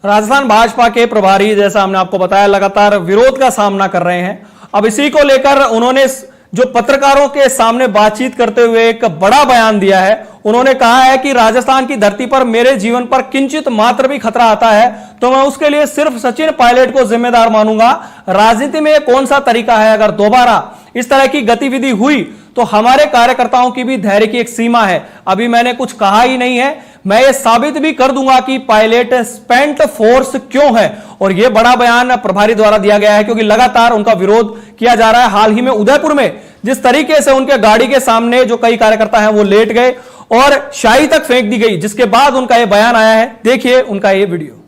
राजस्थान भाजपा के प्रभारी, जैसा हमने आपको बताया, लगातार विरोध का सामना कर रहे हैं। अब इसी को लेकर उन्होंने जो पत्रकारों के सामने बातचीत करते हुए एक बड़ा बयान दिया है। उन्होंने कहा है कि राजस्थान की धरती पर मेरे जीवन पर किंचित मात्र भी खतरा आता है तो मैं उसके लिए सिर्फ सचिन पायलट को जिम्मेदार मानूंगा। राजनीति में कौन सा तरीका है, अगर दोबारा इस तरह की गतिविधि हुई तो हमारे कार्यकर्ताओं की भी धैर्य की एक सीमा है। अभी मैंने कुछ कहा ही नहीं है, मैं ये साबित भी कर दूंगा कि पायलट स्पेंट फोर्स क्यों है। और यह बड़ा बयान प्रभारी द्वारा दिया गया है क्योंकि लगातार उनका विरोध किया जा रहा है। हाल ही में उदयपुर में जिस तरीके से उनके गाड़ी के सामने जो कई कार्यकर्ता हैं वो लेट गए और शाही तक फेंक दी गई, जिसके बाद उनका यह बयान आया है। देखिए उनका यह वीडियो।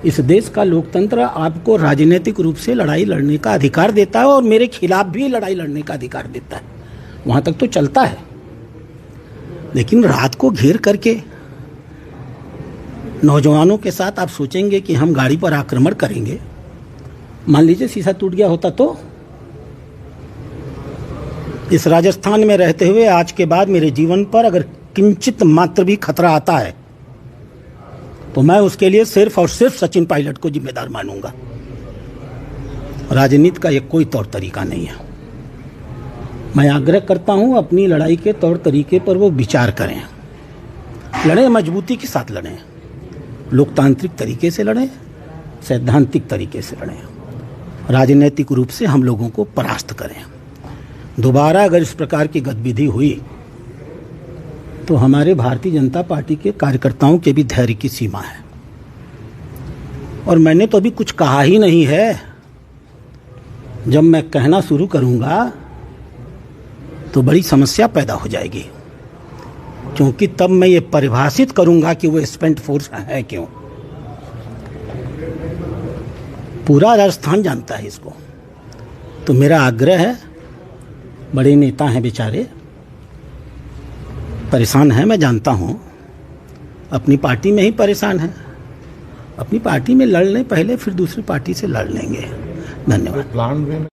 इस देश का लोकतंत्र आपको राजनीतिक रूप से लड़ाई लड़ने का अधिकार देता है और मेरे खिलाफ भी लड़ाई लड़ने का अधिकार देता है, वहां तक तो चलता है। लेकिन रात को घेर करके नौजवानों के साथ आप सोचेंगे कि हम गाड़ी पर आक्रमण करेंगे। मान लीजिए शीशा टूट गया होता तो? इस राजस्थान में रहते हुए आज के बाद मेरे जीवन पर अगर किंचित मात्र भी खतरा आता है तो मैं उसके लिए सिर्फ और सिर्फ सचिन पायलट को जिम्मेदार मानूंगा। राजनीति का ये कोई तौर तरीका नहीं है। मैं आग्रह करता हूं अपनी लड़ाई के तौर तरीके पर वो विचार करें, लड़ें, मजबूती के साथ लड़ें, लोकतांत्रिक तरीके से लड़ें, सैद्धांतिक तरीके से लड़ें, राजनीतिक रूप से हम लोगों को परास्त करें। दोबारा अगर इस प्रकार की गतिविधि हुई तो हमारे भारतीय जनता पार्टी के कार्यकर्ताओं के भी धैर्य की सीमा है। और मैंने तो अभी कुछ कहा ही नहीं है। जब मैं कहना शुरू करूंगा तो बड़ी समस्या पैदा हो जाएगी, क्योंकि तब मैं ये परिभाषित करूंगा कि वो स्पेंट फोर्स है क्यों। पूरा राजस्थान जानता है इसको। तो मेरा आग्रह है, बड़े नेता हैं बेचारे, परेशान हैं, मैं जानता हूं, अपनी पार्टी में ही परेशान हैं। अपनी पार्टी में लड़ लें पहले, फिर दूसरी पार्टी से लड़ लेंगे। धन्यवाद।